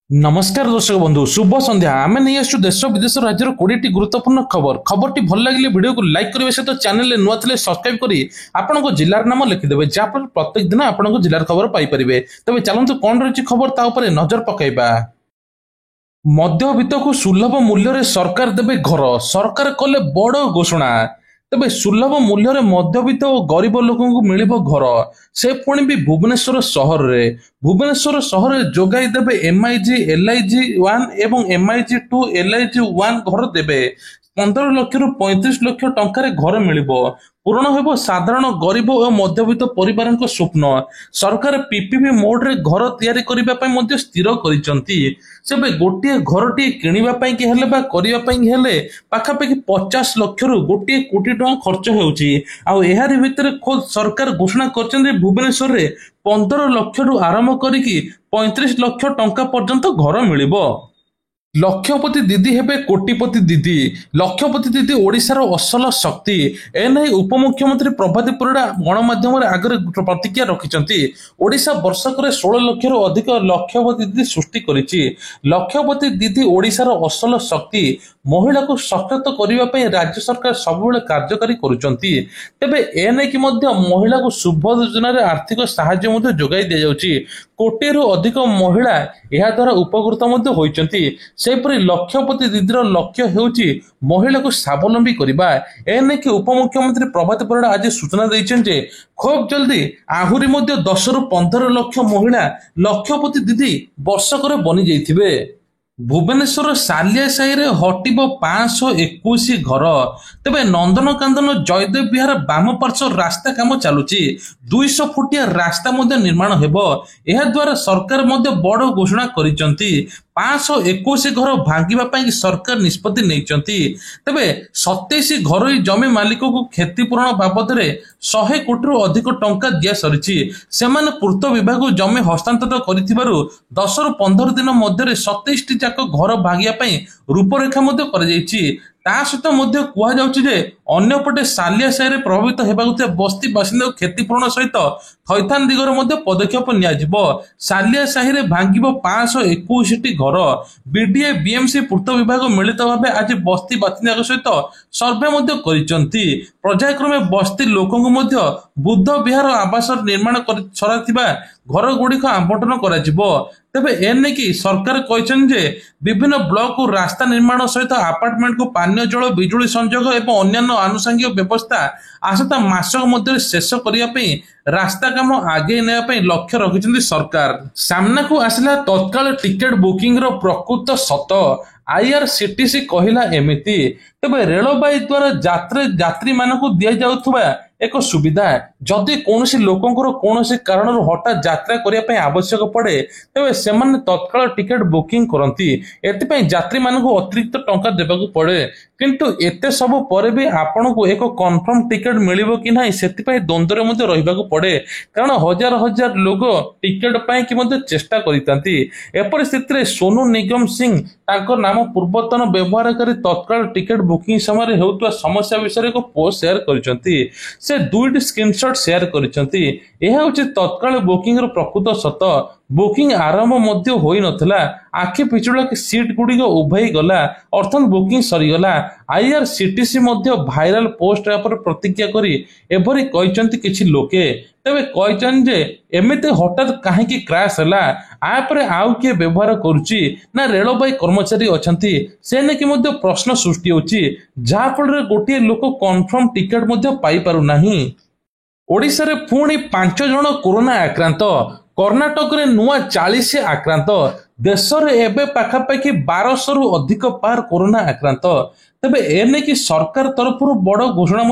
नमस्कार दर्शक बंधु शुभ संध्या आम नहीं आसु देश विदेश राज्यर 20 गुरुत्वपूर्ण खबर भल लगे वीडियो को लाइक करने सहित चैनल नुआ थे सब्सक्राइब करी आपन जिलार नाम लिखिदेवे जहाँफल प्रत्येक दिन आपन जिलार खबर पाइपर तेज चलते कौन रही खबर तापर नजर पकईबा। मध्यवित्त को सुलभ मूल्य सरकार देवे घर सरकार कले बड़ घोषणा तेबे सुलभ मूल्य मध्यवित्त और गरीब लोक मिल घर से पुणी भी भुवनेश्वर सहर में जोगाई देवे MIG LIG 1 एवं MIG 2 LIG 1 घर देवे 15 लाख रु 35 लाख टंकार घर मिल पूरण हो साधारण गरीब और मध्यवित्त परिवार स्वप्न सरकार PPP मोड रे घर तैयारी करने स्थिर कर गोटे घर टी कि पाखापाखि 50 लाख रु गोटे कोटी टका खर्च होरी भितर खोद सरकार घोषणा कर भुवनेश्वर में 15 लाख रु आरंभ करी 35 लाख टंका पर्यंत घर मिल। लक्षपति दीदी हेबे कोटिपति दीदी लक्षपति दीदी ओडिशार असल शक्ति एने उपमुख्यमंत्री प्रभाती परिड़ा गणमाध्यम आगे प्रतिक्रिया रखिंट ओडिशा वर्षक 16 लाख रु अधिक लक्षपति दीदी सृष्टि करिछि। लक्षपति दीदी ओडिशार असल शक्ति महिला को सशक्त करने राज्य सरकार सब कार्यकारी करुचंती तेबे एने कि महिला को शुभ योजना आर्थिक साहाय्य जोगाई दि जाउछि। कोटी रु अधिक महिला यह द्वारा उपकृत होइचंती सेपरि लक्षपति दीदीर लक्ष्य हेउछि महिला को स्वावलंबी करबा एने कि उपमुख्यमंत्री प्रभात परिड़ा आज सूचना दैछन जे खूब जल्दी आहुरी 10 रु 15 लाख महिला लक्षपति दीदी वर्षकर बनी जाइथिबे। भुवनेश्वर सालिया साही हटिब 521 घर तेबे नंदनकानन जयदेव विहार बाम पार्श्व रास्ता काम चलुची 200 फुटिया रास्ता निर्माण हेबो एहा द्वारा सरकार बड़ घोषणा करिसंती 521 घर भांगिबा सरकार निष्पत्ति नैचंती तेबे 27 घरोई जमी मालिक को क्षतिपूरण बाबद 100 कोटी रु अधिक टंका दिया सरिछि सेमाने पूर्त विभाग जमी हस्तांतर करिथिबारु 10 रु 15 दिन मध्य 27 टी जाक घर भांगिया रूपरेखा कर सहित अंपटे सालिया साही प्रभावित होगा बस्ती बासिंदा क्षतिपूरण सहित थैथान दिगरे पदक्षेप नियाजिबो। सालिया साही रे भांगिब 521 टी घर बीडीए बीएमसी पूर्त विभाग मिलित भाव आज बस्ती बासिंदा सहित सर्वे करिसंती पर्यायक्रमे बस्ती लोकंकु बुद्ध विहार आवास निर्माण सराथिबा घर गुड़िक आवंटन कराजिबो। तेबे एने कि सरकार कहछन जे विभिन्न ब्लॉक को रास्ता निर्माण सहित अपार्टमेंट को पानीय जल बिजुली संयोग एवं अन्य आनुषंगिक व्यवस्था आसता मासक मध्य शेष करने रास्ता काम आगे ने लक्ष्य रखिछन्ती सरकार। सामना को आसला तत्काल टिकेट बुकिंग रो प्रकृत सत IRCTC कहला एमिति तेबे रेलबाई द्वारा यात्री मानक दिया जाउथबा एक सुविधा जदि कौनसी लोकंकर कौनसी कारण हठात यात्रा करने आवश्यक पड़े तेबे सेमाने तत्काल टिकेट बुकिंग करती एथिपाई यात्री मानक अतिरिक्त टंका देबाकू पड़े किंतु एते सब परे भी आपन को एक कन्फर्म टिकेट मिलिबो कि नाही सेथिपाई द्वंद्व मध्ये रहिबाकू पड़े कारण हजार हजार लोग टिकेट पाई कि मध्ये चेष्टा करितांती। एपरि स्थिति रे सोनू निगम सिंह तांको नाम पूर्वतन व्यवहारकारी तत्काल टिकेट बुकिंग समय हेउतवा समस्या विषय एक पोस्ट शेयर करिसंती से 2टी स्क्रीनशॉट शेयर करिसंती एहा होछि तत्काल बुकिंग रो प्रकृत सत बुकिंग आरंभ मध्य होई नथला आखि पिछुड़ा के सीट गुडी उभई गला अर्थात बुकिंग सरी गला। IRCTC मध्य भाइराल पोस्ट पर प्रतिक्रिया करी एभरी कहचंती किछि लोके तेबे कहचन जे एमिते हठात काहेकि क्रैश हला आपरे आउ के व्यवहार करूची ना रेलबाई कर्मचारी अछंती सेने कि मध्य प्रश्न सृष्टि होची जहा फल गोटे लोक कन्फर्म टिकेट मध्य पाई पारु नाही। ओडिसा रे पुणी 5 जण कोरोना आक्रांत कर्णाटक रे नुआ 40 आक्रांत देश रे एबे पाखापाखि 1200 रु अधिक पार कोरोना आक्रांत तेबे एने कि सरकार तरफ बड़ घोषणा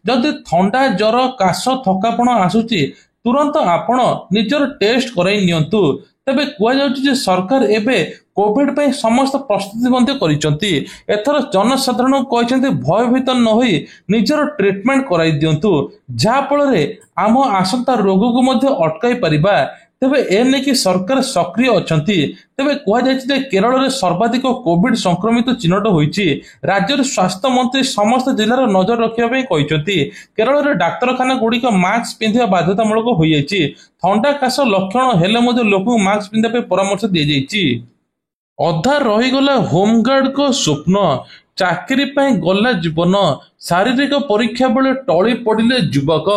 जदि थंडा जर काश थकापण आसुची तुरंत आपण निजर टेस्ट कराई नियंतु तेबे कुआ सरकार एबे कोविड पे समस्त प्रस्तुति करिसंती एथर जनसाधारण कहते भयभीत न होई निजर ट्रीटमेंट कराई दियंतु जहा फल रे आम आसंता रोग को अटकाई परिबा ତେବେ ଏନେଇକି ସରକାର ସକ୍ରିୟ ଅଛନ୍ତି। ତେବେ କୁହାଯାଇଛି ଯେ କେରଳରେ ସର୍ବାଧିକ କୋଭିଡ ସଂକ୍ରମିତ ଚିହ୍ନଟ ହୋଇଛି। ରାଜ୍ୟର ସ୍ୱାସ୍ଥ୍ୟ ମନ୍ତ୍ରୀ ସମସ୍ତ ଜିଲ୍ଲାର ନଜର ରଖିବା ପାଇଁ କହିଛନ୍ତି। କେରଳରେ ଡାକ୍ତରଖାନା ଗୁଡ଼ିକ ମାସ୍କ ପିନ୍ଧିବା ବାଧ୍ୟତାମୂଳକ ହୋଇଯାଇଛି। ଥଣ୍ଡା କାଶ ଲକ୍ଷଣ ହେଲେ ମଧ୍ୟ ଲୋକଙ୍କୁ ମାସ୍କ ପିନ୍ଧିବା ପାଇଁ ପରାମର୍ଶ ଦିଆଯାଇଛି। ଅଧା ରହିଗଲା ହୋମଗାର୍ଡଙ୍କ ସ୍ୱପ୍ନ, ଚାକିରି ପାଇଁ ଗଲା ଜୀବନ, ଶାରୀରିକ ପରୀକ୍ଷା ବେଳେ ଟଳି ପଡ଼ିଲେ ଯୁବକ।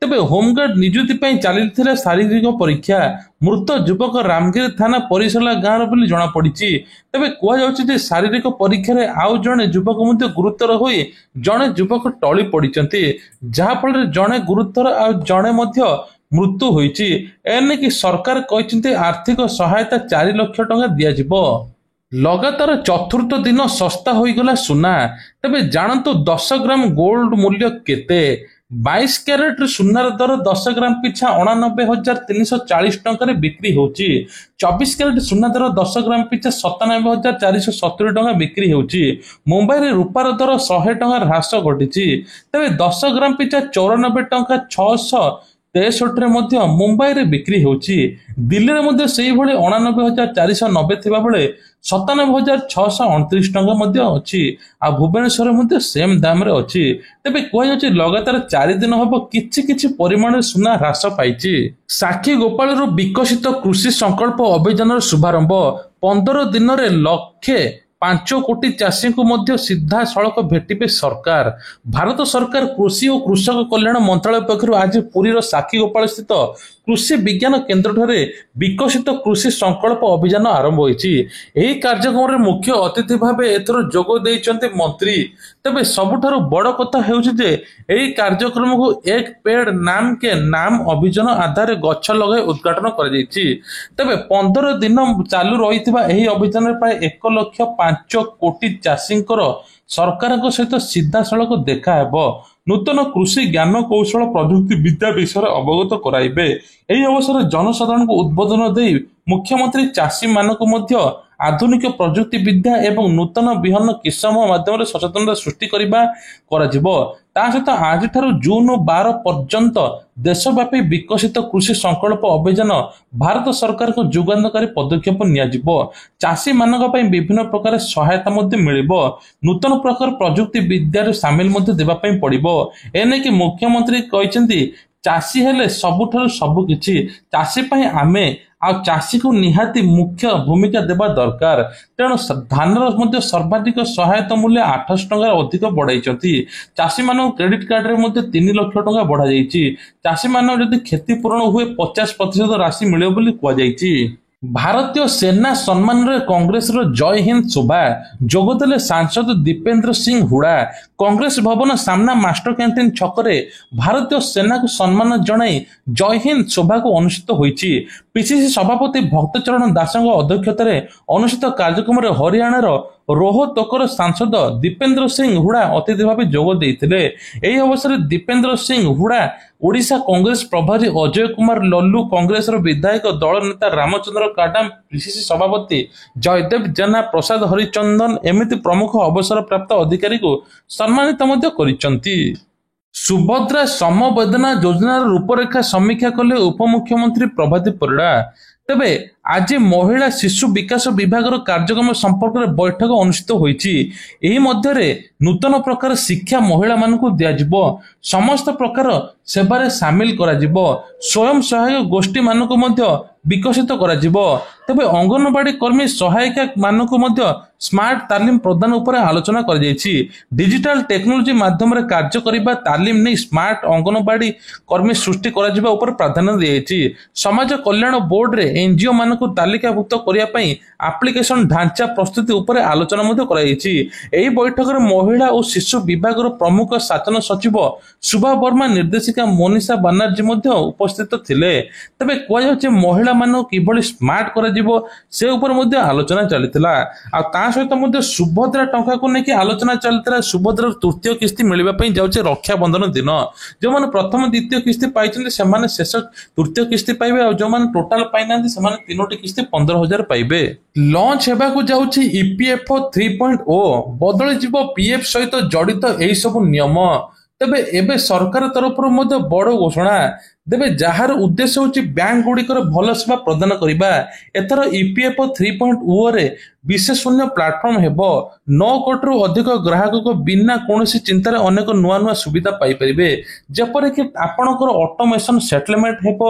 ତେବେ ହୋମଗାର୍ଡ ନିଯୁକ୍ତି ପାଇଁ ଚାଲିଥିଲା ଶାରୀରିକ ପରୀକ୍ଷା। ମୃତ ଯୁବକ ରାମଗିରି ଥାନା ପରିସଲା ଗାଁର ବୋଲି ଜଣାପଡ଼ିଛି। ତେବେ କୁହାଯାଉଛି ଯେ ଶାରୀରିକ ପରୀକ୍ଷାରେ ଆଉ ଜଣେ ଯୁବକ ମଧ୍ୟ ଗୁରୁତର ହୋଇ ଜଣେ ଯୁବକ ଟଳି ପଡ଼ିଛନ୍ତି, ଯାହାଫଳରେ ଜଣେ ଗୁରୁତର ଆଉ ଜଣେ ମଧ୍ୟ ମୃତ୍ୟୁ ହୋଇଛି। ଏନେଇକି ସରକାର କହିଛନ୍ତି ଆର୍ଥିକ ସହାୟତା 4 ଲକ୍ଷ ଟଙ୍କା ଦିଆଯିବ। ଲଗାତାର ଚତୁର୍ଥ ଦିନ ଶସ୍ତା ହୋଇଗଲା ସୁନା। ତେବେ ଜାଣନ୍ତୁ 10 ଗ୍ରାମ ଗୋଲ୍ଡ ମୂଲ୍ୟ କେତେ? 22 କ୍ୟାରେଟ ସୁନାର ଦର 10 ଗ୍ରାମ ପିଛା 89,340 ଟଙ୍କାରେ ବିକ୍ରି ହେଉଛି। 24 କ୍ୟାରେଟ ସୁନା ଦର 10 ଗ୍ରାମ ପିଛା 97,470 ଟଙ୍କା ବିକ୍ରି ହେଉଛି। ମୁମ୍ବାଇରେ ରୂପାର ଦର 100 ଟଙ୍କା ହ୍ରାସ ଘଟିଛି। ତେବେ 10 ଗ୍ରାମ ପିଛା 94 ଟଙ୍କା 663 ମଧ୍ୟ ମୁମ୍ବାଇରେ ବିକ୍ରି ହେଉଛି। ଦିଲ୍ଲୀରେ ମଧ୍ୟ ସେହିଭଳି 89,490 ଥିବା ବେଳେ 97,629 ଟଙ୍କା ମଧ୍ୟ ଅଛି। ଆଉ ଭୁବନେଶ୍ୱରରେ ମଧ୍ୟ ସେମ୍ ଦାମରେ ଅଛି। ତେବେ କୁହାଯାଉଛି ଲଗାତାର 4 ଦିନ ହେବ କିଛି କିଛି ପରିମାଣରେ ସୁନା ହ୍ରାସ ପାଇଛି। ସାକ୍ଷୀ ଗୋପାଳରୁ ବିକଶିତ କୃଷି ସଂକଳ୍ପ ଅଭିଯାନର ଶୁଭାରମ୍ଭ। 15 ଦିନରେ 1,05 କୋଟି ଚାଷୀଙ୍କୁ ମଧ୍ୟ ସିଧାସଳଖ ଭେଟିବେ ସରକାର। ଭାରତ ସରକାର କୃଷି ଓ କୃଷକ କଲ୍ୟାଣ ମନ୍ତ୍ରାଳୟ ପକ୍ଷରୁ ଆଜି ପୁରୀର ସାକ୍ଷୀଗୋପାଳ ସ୍ଥିତ କୃଷି ବିଜ୍ଞାନ କେନ୍ଦ୍ରଠାରେ ବିକଶିତ କୃଷି ସଂକଳ୍ପ ଅଭିଯାନ ଆରମ୍ଭ ହୋଇଛି। ଏହି କାର୍ଯ୍ୟକ୍ରମରେ ମୁଖ୍ୟ ଅତିଥି ଭାବେ ଏଥର ଯୋଗ ଦେଇଛନ୍ତି ମନ୍ତ୍ରୀ। ତେବେ ସବୁଠାରୁ ବଡ଼ କଥା ହେଉଛି ଯେ ଏହି କାର୍ଯ୍ୟକ୍ରମକୁ ଏକ ପେଡ୍ ନାମ କେ ନାମ ଅଭିଯାନ ଆଧାରରେ ଗଛ ଲଗାଇ ଉଦ୍ଘାଟନ କରାଯାଇଛି। ତେବେ 15 ଦିନ ଚାଲୁ ରହିଥିବା ଏହି ଅଭିଯାନରେ ପ୍ରାୟ 1,05 କୋଟି ଚାଷୀଙ୍କର ସରକାରଙ୍କ ସହିତ ସିଧାସଳଖ ଦେଖା ହେବ। ନୂତନ କୃଷି ଜ୍ଞାନ କୌଶଳ ପ୍ରଯୁକ୍ତି ବିଦ୍ୟା ବିଷୟରେ ଅବଗତ କରାଇବେ। ଏହି ଅବସରରେ ଜନସାଧାରଣଙ୍କୁ ଉଦ୍ବୋଧନ ଦେଇ ମୁଖ୍ୟମନ୍ତ୍ରୀ ଚାଷୀମାନଙ୍କୁ ମଧ୍ୟ ଆଧୁନିକ ପ୍ରଯୁକ୍ତି ବିଦ୍ୟା ଏବଂ ନୂତନ ବିହନ କିସମ ମାଧ୍ୟମରେ ସଚେତନତା ସୃଷ୍ଟି କରାଯିବ। ତା ସହିତ ଆଜିଠାରୁ ଜୁନ 12 ପର୍ଯ୍ୟନ୍ତ ଦେଶବ୍ୟାପୀ ବିକଶିତ କୃଷି ସଂକଳ୍ପ ଅଭିଯାନ ଭାରତ ସରକାରଙ୍କ ଯୁଗାନ୍ତକାରୀ ପଦକ୍ଷେପ ନିଆଯିବ। ଚାଷୀମାନଙ୍କ ପାଇଁ ବିଭିନ୍ନ ପ୍ରକାର ସହାୟତା ମଧ୍ୟ ମିଳିବ। ନୂତନ ପ୍ରକାର ପ୍ରଯୁକ୍ତି ବିଦ୍ୟାରେ ସାମିଲ ମଧ୍ୟ ଦେବା ପାଇଁ ପଡ଼ିବ। ଏନେଇକି ମୁଖ୍ୟମନ୍ତ୍ରୀ କହିଛନ୍ତି ଚାଷୀ ହେଲେ ସବୁଠାରୁ ସବୁ କିଛି। ଚାଷୀ ପାଇଁ ଆମେ ଆଉ ଚାଷୀକୁ ନିହାତି ମୁଖ୍ୟ ଭୂମିକା ଦେବା ଦରକାର। ତେଣୁ ଧାନର ମଧ୍ୟ ସର୍ବାଧିକ ସହାୟତା ମୂଲ୍ୟ 800 ଟଙ୍କା ଅଧିକ ବଢାଇଛନ୍ତି। ଚାଷୀମାନଙ୍କୁ କ୍ରେଡିଟ୍ କାର୍ଡରେ ମଧ୍ୟ 3 ଲକ୍ଷ ଟଙ୍କା ବଢାଯାଇଛି। ଚାଷୀମାନଙ୍କ ଯଦି କ୍ଷତିପୂରଣ ହୁଏ 50% ରାଶି ମିଳିବ ବୋଲି କୁହାଯାଇଛି। ଭାରତୀୟ ସେନା ସମ୍ମାନରେ କଂଗ୍ରେସର ଜୟ ହିନ୍ଦ ଶୋଭା ଯୋଗଦେଲେ ସାଂସଦ ଦୀପେନ୍ଦ୍ର ସିଂ ହୁଡା। କଂଗ୍ରେସ ଭବନ ସାମ୍ନା ମାଷ୍ଟର କ୍ୟାଣ୍ଟିନ ଛକରେ ଭାରତୀୟ ସେନାକୁ ସମ୍ମାନ ଜଣାଇ ଜୟ ହିନ୍ଦ ଶୋଭାକୁ ଅନୁଷ୍ଠିତ ହୋଇଛି। ପିସିସି ସଭାପତି ଭକ୍ତଚରଣ ଦାସଙ୍କ ଅଧ୍ୟକ୍ଷତାରେ ଅନୁଷ୍ଠିତ କାର୍ଯ୍ୟକ୍ରମରେ ହରିୟାଣାର ରୋହତକର ସାଂସଦ ଦୀପେନ୍ଦ୍ର ସିଂ ହୁଡା ଅତିଥି ଭାବେ ଯୋଗ ଦେଇଥିଲେ। ଏହି ଅବସରରେ ଦୀପେନ୍ଦ୍ର ସିଂ ହୁଡା ଓଡ଼ିଶା କଂଗ୍ରେସ ପ୍ରଭାରୀ ଅଜୟ କୁମାର ଲଲ୍ଲୁ, କଂଗ୍ରେସର ବିଧାୟକ ଦଳ ନେତା ରାମଚନ୍ଦ୍ର କାଡାମ, ପିସିସି ସଭାପତି ଜୟଦେବ ଜେନା, ପ୍ରସାଦ ହରିଚନ୍ଦନ ଏମିତି ପ୍ରମୁଖ ଅବସରପ୍ରାପ୍ତ ଅଧିକାରୀଙ୍କୁ ସମ୍ମାନିତ ମଧ୍ୟ କରିଛନ୍ତି। ସୁଭଦ୍ରା ସମବେଦନା ଯୋଜନାର ରୂପରେଖା ସମୀକ୍ଷା କଲେ ଉପମୁଖ୍ୟମନ୍ତ୍ରୀ ପ୍ରଭାତୀ ପରିଡ଼ା। ତେବେ ଆଜି ମହିଳା ଶିଶୁ ବିକାଶ ବିଭାଗର କାର୍ଯ୍ୟକ୍ରମ ସମ୍ପର୍କରେ ବୈଠକ ଅନୁଷ୍ଠିତ ହୋଇଛି। ଏହି ମଧ୍ୟରେ ନୂତନ ପ୍ରକାର ଶିକ୍ଷା ମହିଳାମାନଙ୍କୁ ଦିଆଯିବ। ସମସ୍ତ ପ୍ରକାର ସେବାରେ ସାମିଲ କରାଯିବ। ସ୍ୱୟଂ ସହାୟକ ଗୋଷ୍ଠୀ ମାନଙ୍କୁ ମଧ୍ୟ ବିକଶିତ କରାଯିବ। ତେବେ ଅଙ୍ଗନବାଡି କର୍ମୀ ସହାୟିକା ମାନଙ୍କୁ ମଧ୍ୟ ସ୍ମାର୍ଟ ତାଲିମ ପ୍ରଦାନ ଉପରେ ଆଲୋଚନା କରାଯାଇଛି। ଡିଜିଟାଲ ଟେକ୍ନୋଲୋଜି ମାଧ୍ୟମରେ କାର୍ଯ୍ୟ କରିବା ତାଲିମ ନେଇ ସ୍ମାର୍ଟ ଅଙ୍ଗନବାଡି କର୍ମୀ ସୃଷ୍ଟି କରାଯିବା ଉପରେ ପ୍ରାଧାନ୍ୟ ଦିଆଯାଇଛି। ସମାଜ କଲ୍ୟାଣ ବୋର୍ଡରେ ଏନଜିଓ ମାନଙ୍କୁ ତାଲିକାଭୁକ୍ତ କରିବା ପାଇଁ ଆପ୍ଲିକେସନ ଢାଞ୍ଚା ପ୍ରସ୍ତୁତି ଉପରେ ଆଲୋଚନା ମଧ୍ୟ କରାଯାଇଛି। ଏହି ବୈଠକରେ ମହିଳା ଓ ଶିଶୁ ବିଭାଗର ପ୍ରମୁଖ ଶାସନ ସଚିବ ଶୁଭା ବର୍ମା, ନିର୍ଦ୍ଦେଶିକା ମୋନିଷା ବାନାର୍ଜୀ ମଧ୍ୟ ଉପସ୍ଥିତ ଥିଲେ। ତେବେ କୁହାଯାଉଛି ମହିଳାମାନଙ୍କୁ କିଭଳି ସ୍ମାର୍ଟ କରାଯିବ ସେ ଉପରେ ମଧ୍ୟ ଆଲୋଚନା ଚାଲିଥିଲା। ଆଉ ତା ସହିତ ମଧ୍ୟ ସୁଭଦ୍ରା ଟଙ୍କାକୁ ନେଇକି ଆଲୋଚନା ଚାଲିଥିଲା। ସୁଭଦ୍ରାର ତୃତୀୟ କିସ୍ତି ମିଳିବା ପାଇଁ ଯାଉଛି ରକ୍ଷାବନ୍ଧନ ଦିନ। ଯେଉଁମାନେ ପ୍ରଥମ ଦ୍ୱିତୀୟ କିସ୍ତି ପାଇଛନ୍ତି ସେମାନେ ଶେଷ ତୃତୀୟ କିସ୍ତି ପାଇବେ। ଆଉ ଯେଉଁମାନେ ଟୋଟାଲ ପାଇନାହାନ୍ତି ସେମାନେ 3ଟି କିସ୍ତି 15,000 ପାଇବେ। ଲଞ୍ଚ ହେବାକୁ ଯାଉଛି ଇପିଏଫଓ 3.0, ବଦଳିଯିବ ପିଏଫ ସହିତ ଜଡିତ ଏହି ସବୁ ନିୟମ। ତେବେ ଏବେ ସରକାର ତରଫରୁ ମଧ୍ୟ ବଡ଼ ଘୋଷଣା ତେବେ ଯାହାର ଉଦ୍ଦେଶ୍ୟ ହେଉଛି ବ୍ୟାଙ୍କ ଗୁଡ଼ିକର ଭଲ ସେବା ପ୍ରଦାନ କରିବା। ଏଥର ଇପିଏଫ୍ଓ 3.0ରେ ବିଶେଷ ଶୂନ୍ୟ ପ୍ଲାଟଫର୍ମ ହେବ। 9 କୋଟିରୁ ଅଧିକ ଗ୍ରାହକଙ୍କ ବିନା କୌଣସି ଚିନ୍ତାରେ ଅନେକ ନୂଆ ନୂଆ ସୁବିଧା ପାଇପାରିବେ, ଯେପରିକି ଆପଣଙ୍କର ଅଟୋମେସନ ସେଟଲମେଣ୍ଟ ହେବ,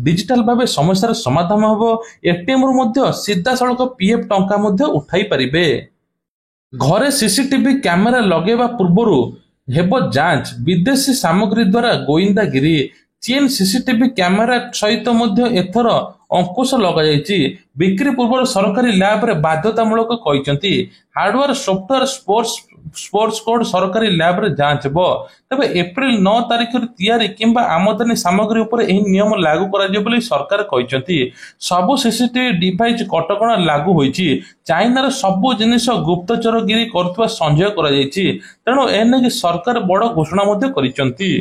ଡିଜିଟାଲ ଭାବେ ସମସ୍ୟାର ସମାଧାନ ହେବ, ଏଟିଏମ୍ରୁ ମଧ୍ୟ ସିଧାସଳଖ ପିଏଫ୍ ଟଙ୍କା ମଧ୍ୟ ଉଠାଇ ପାରିବେ। ଘରେ ସିସିଟିଭି କ୍ୟାମେରା ଲଗାଇବା ପୂର୍ବରୁ ହେବ ଯାଞ୍ଚ, ବିଦେଶୀ ସାମଗ୍ରୀ ଦ୍ୱାରା ଗୋଇନ୍ଦାଗିରି। ଚୀନ ସିସିଟିଭି କ୍ୟାମେରା ସହିତ ମଧ୍ୟ ଏଥର ଅଙ୍କୁଶ ଲଗାଯାଇଛି। ବିକ୍ରି ପୂର୍ବରୁ ସରକାରୀ ଲ୍ୟାବରେ ବାଧ୍ୟତାମୂଳକ କହିଛନ୍ତି। ହାର୍ଡୱେର ସଫ୍ଟୱେର ସ୍ପୋର୍ଟସ କୋଡ୍ ସରକାରୀ ଲ୍ୟାବରେ ଯାଞ୍ଚ ହେବ। ତେବେ ଏପ୍ରିଲ 9 ତାରିଖରେ ତିଆରି କିମ୍ବା ଆମଦାନୀ ସାମଗ୍ରୀ ଉପରେ ଏହି ନିୟମ ଲାଗୁ କରାଯିବ ବୋଲି ସରକାର କହିଛନ୍ତି। ସବୁ ସିସିଟିଭି ଡିଭାଇସ୍ କଟକଣା ଲାଗୁ ହୋଇଛି। ଚାଇନାର ସବୁ ଜିନିଷ ଗୁପ୍ତଚରଗିରି କରୁଥିବା ସନ୍ଦେହ କରାଯାଇଛି। ତେଣୁ ଏନେଇ ସରକାର ବଡ଼ ଘୋଷଣା ମଧ୍ୟ କରିଛନ୍ତି।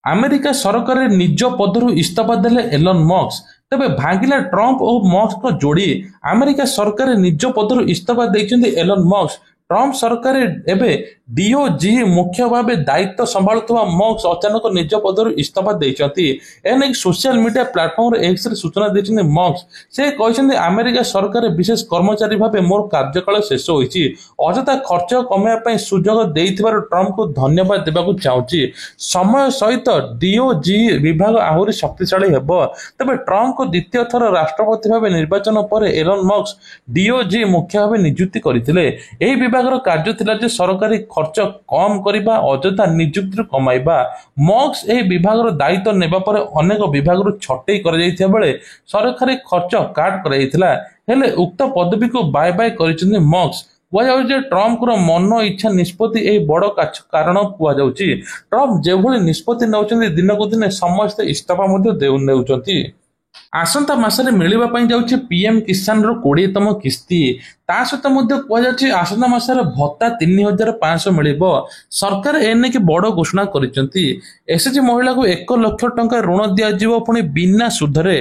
ଆମେରିକା ସରକାରରେ ନିଜ ପଦରୁ ଇସ୍ତଫା ଦେଲେ ଏଲନ୍ ମସ୍କ। ତେବେ ଭାଙ୍ଗିଲା ଟ୍ରମ୍ପ ଓ ମସ୍କଙ୍କ ଯୋଡ଼ି। ଆମେରିକା ସରକାରରେ ନିଜ ପଦରୁ ଇସ୍ତଫା ଦେଇଛନ୍ତି ଏଲନ୍ ମସ୍କ। ଟ୍ରମ୍ପ ସରକାରରେ ଏବେ ଡିଓଜି ମୁଖ୍ୟ ଭାବେ ଦାୟିତ୍ୱ ସମ୍ଭାଳୁଥିବା ମସ୍କ ଅଚାନକ ନିଜ ପଦରୁ ଇସ୍ତଫା ଦେଇଛନ୍ତି। ଏନେଇ ସୋସିଆଲ ମିଡିଆ ପ୍ଲାଟଫର୍ମ ଏକ୍ସରେ ସୂଚନା ଦେଇଛନ୍ତି ମସ୍କ। ସେ କହିଛନ୍ତି, ଆମେରିକା ସରକାରରେ ବିଶେଷ କର୍ମଚାରୀ ଭାବେ ମୋର କାର୍ଯ୍ୟକାଳ ଶେଷ ହୋଇଛି। ଅଯଥା ଖର୍ଚ୍ଚ କମାଇବା ପାଇଁ ସୁଯୋଗ ଦେଇଥିବାରୁ ଟ୍ରମ୍ପଙ୍କୁ ଧନ୍ୟବାଦ ଦେବାକୁ ଚାହୁଁଛି। ସମୟ ସହିତ ଡିଓଜି ବିଭାଗ ଆହୁରି ଶକ୍ତିଶାଳୀ ହେବ। ତେବେ ଟ୍ରମ୍ପଙ୍କୁ ଦ୍ୱିତୀୟ ଥର ରାଷ୍ଟ୍ରପତି ଭାବେ ନିର୍ବାଚନ ପରେ ଏଲନ୍ ମସ୍କ ଡିଓଜି ମୁଖ୍ୟ ଭାବେ ନିଯୁକ୍ତି କରିଥିଲେ। ଏହି ବିଭାଗର କାର୍ଯ୍ୟ ଥିଲା ଯେ ସରକାରୀ ଖର୍ଚ୍ଚ କମ୍ କରିବା, ଅଯଥା ନିଯୁକ୍ତିରୁ କମାଇବା। ମସ୍କ ଏହି ବିଭାଗର ଦାୟିତ୍ୱ ନେବା ପରେ ଅନେକ ବିଭାଗରୁ ଛଟେଇ କରାଯାଇଥିବା ବେଳେ ସରକାରୀ ଖର୍ଚ୍ଚ କାଟ୍ କରାଯାଇଥିଲା। ହେଲେ ଉକ୍ତ ପଦବୀକୁ ବାଏ ବାଏ କରିଛନ୍ତି ମସ୍କ। କୁହାଯାଉଛି ଯେ ଟ୍ରମ୍ପଙ୍କର ମନ ଇଚ୍ଛା ନିଷ୍ପତ୍ତି ଏହି ବଡ଼ କାରଣ କୁହାଯାଉଛି। ଟ୍ରମ୍ପ ଯେଭଳି ନିଷ୍ପତ୍ତି ନେଉଛନ୍ତି, ଦିନକୁ ଦିନ ସମସ୍ତେ ଇସ୍ତଫା ମଧ୍ୟ ନେଉଛନ୍ତି। ଆସନ୍ତା ମାସରେ ମିଳିବା ପାଇଁ ଯାଉଛି ପିଏମ୍ କିଷାନର 20ତମ କିସ୍ତି। ତା ସହିତ ମଧ୍ୟ କୁହାଯାଉଛି ଆସନ୍ତା ମାସରେ ଭତ୍ତା 3,500 ମିଳିବ। ସରକାର ଏନେଇକି ବଡ଼ ଘୋଷଣା କରିଛନ୍ତି। ଏସ୍ଏଚ୍ଜି ମହିଳାକୁ 1 ଲକ୍ଷ ଟଙ୍କା ଋଣ ଦିଆଯିବ, ପୁଣି ବିନା ସୁଧରେ।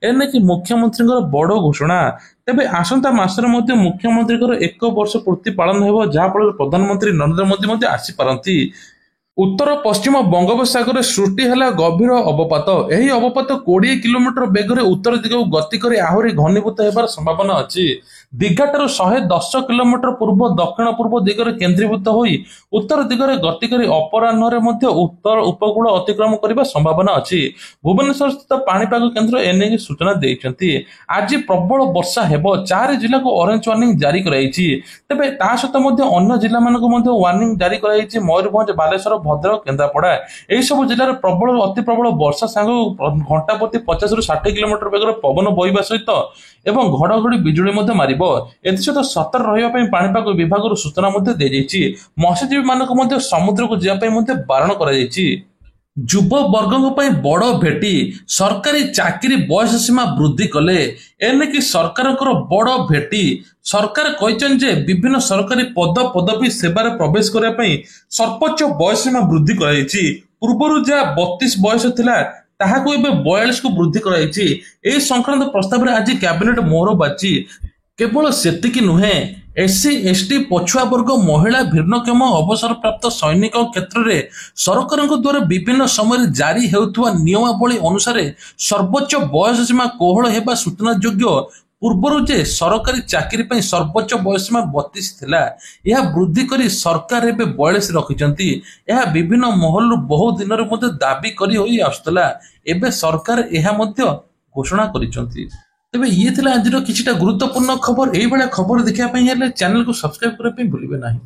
ଏନେଇକି ମୁଖ୍ୟମନ୍ତ୍ରୀଙ୍କର ବଡ଼ ଘୋଷଣା। ତେବେ ଆସନ୍ତା ମାସରେ ମଧ୍ୟ ମୁଖ୍ୟମନ୍ତ୍ରୀଙ୍କର 1 ବର୍ଷ ପୂର୍ତ୍ତି ପାଳନ ହେବ, ଯାହାଫଳରେ ପ୍ରଧାନମନ୍ତ୍ରୀ ନରେନ୍ଦ୍ର ମୋଦି ମଧ୍ୟ ଆସିପାରନ୍ତି। ଉତ୍ତର ପଶ୍ଚିମ ବଙ୍ଗୋପସାଗରରେ ସୃଷ୍ଟି ହେଲା ଗଭୀର ଅବପାତ। ଏହି ଅବପାତ 20 କିଲୋମିଟର ବେଗରେ ଉତ୍ତର ଦିଗକୁ ଗତି କରି ଆହୁରି ଘନୀଭୂତ ହେବାର ସମ୍ଭାବନା ଅଛି। ଦୀଘାଠାରୁ 110 କିଲୋମିଟର ପୂର୍ବ ଦକ୍ଷିଣ ପୂର୍ବ ଦିଗରେ କେନ୍ଦ୍ରୀଭୂତ ହୋଇ ଉତ୍ତର ଦିଗରେ ଗତି କରି ଅପରାହ୍ନରେ ମଧ୍ୟ ଉତ୍ତର ଉପକୂଳ ଅତିକ୍ରମ କରିବା ସମ୍ଭାବନା ଅଛି। ଭୁବନେଶ୍ୱର ସ୍ଥିତ ପାଣିପାଗ କେନ୍ଦ୍ର ଏନେଇ ସୂଚନା ଦେଇଛନ୍ତି। ଆଜି ପ୍ରବଳ ବର୍ଷା ହେବ। 4 ଜିଲ୍ଲାକୁ ଅରେଞ୍ଜ ୱାର୍ଣ୍ଣିଂ ଜାରି କରାଯାଇଛି। ତେବେ ତା ସହିତ ମଧ୍ୟ ଅନ୍ୟ ଜିଲ୍ଲାମାନଙ୍କୁ ମଧ୍ୟ ୱାର୍ଣ୍ଣିଂ ଜାରି କରାଯାଇଛି। ମୟୂରଭଞ୍ଜ, ବାଲେଶ୍ୱର, ଭଦ୍ରକ, କେନ୍ଦ୍ରାପଡ଼ା ଏହି ସବୁ ଜିଲ୍ଲାରେ ପ୍ରବଳ ଅତି ପ୍ରବଳ ବର୍ଷା ସାଙ୍ଗକୁ ଘଣ୍ଟା ପ୍ରତି 50ରୁ 60 କିଲୋମିଟର ବେଗରେ ପବନ ବହିବା ସହିତ ଏବଂ ଘଡଘଡି ବିଜୁଳି ମଧ୍ୟ ମାରିବ। ଏଥିସହିତ ସତର୍କ ରହିବା ପାଇଁ ପାଣିପାଗ ବିଭାଗରୁ ସୂଚନା ମଧ୍ୟ ଦିଆଯାଇଛି। ମତ୍ସ୍ୟଜୀବୀମାନଙ୍କୁ ମଧ୍ୟ ସମୁଦ୍ରକୁ ଯିବା ପାଇଁ ମଧ୍ୟ ବାରଣ କରାଯାଇଛି। ଯୁବବର୍ଗଙ୍କ ପାଇଁ ବଡ଼ ଭେଟି। ସରକାରୀ ଚାକିରି ବୟସ ସୀମା ବୃଦ୍ଧି କଲେ। ଏନେକି ସରକାରଙ୍କର ବଡ଼ ଭେଟି। ସରକାର କହିଛନ୍ତି ଯେ ବିଭିନ୍ନ ସରକାରୀ ପଦବୀ ସେବାରେ ପ୍ରବେଶ କରିବା ପାଇଁ ସର୍ବୋଚ୍ଚ ବୟସ ସୀମା ବୃଦ୍ଧି କରାଯାଇଛି। ପୂର୍ବରୁ ଯାହା 32 ବୟସ ଥିଲା, ତାହାକୁ ଏବେ 42କୁ ବୃଦ୍ଧି କରାଯାଇଛି। ଏହି ସଂକ୍ରାନ୍ତ ପ୍ରସ୍ତାବରେ ଆଜି କ୍ୟାବିନେଟ ମୋହର ବାଜିଛି। କେବଳ ସେତିକି ନୁହେଁ, ଏସ୍ସି ଏସ୍ଟି ପଛୁଆ ବର୍ଗ, ମହିଳା, ଭିନ୍ନକ୍ଷମ, ଅବସରପ୍ରାପ୍ତ ସୈନିକ କ୍ଷେତ୍ରରେ ସରକାରଙ୍କ ଦ୍ୱାରା ବିଭିନ୍ନ ସମୟରେ ଜାରି ହେଉଥିବା ନିୟମାବଳୀ ଅନୁସାରେ ସର୍ବୋଚ୍ଚ ବୟସ ସୀମା କୋହଳ ହେବା ସୂଚନାଯୋଗ୍ୟ। ପୂର୍ବରୁ ଯେ ସରକାରୀ ଚାକିରି ପାଇଁ ସର୍ବୋଚ୍ଚ ବୟସ ସୀମା 32 ଥିଲା, ଏହା ବୃଦ୍ଧି କରି ସରକାର ଏବେ 42 ରଖିଛନ୍ତି। ଏହା ବିଭିନ୍ନ ମହଲରୁ ବହୁ ଦିନରୁ ମଧ୍ୟ ଦାବି କରି ହୋଇ ଆସୁଥିଲା। ଏବେ ସରକାର ଏହା ମଧ୍ୟ ଘୋଷଣା କରିଛନ୍ତି। ତେବେ ଇଏ ଥିଲା ଆଜିର କିଛିଟା ଗୁରୁତ୍ୱପୂର୍ଣ୍ଣ ଖବର। ଏଇଭଳିଆ ଖବର ଦେଖିବା ପାଇଁ ହେଲେ ଚ୍ୟାନେଲକୁ ସବସ୍କ୍ରାଇବ କରିବା ପାଇଁ ଭୁଲିବେ ନାହିଁ।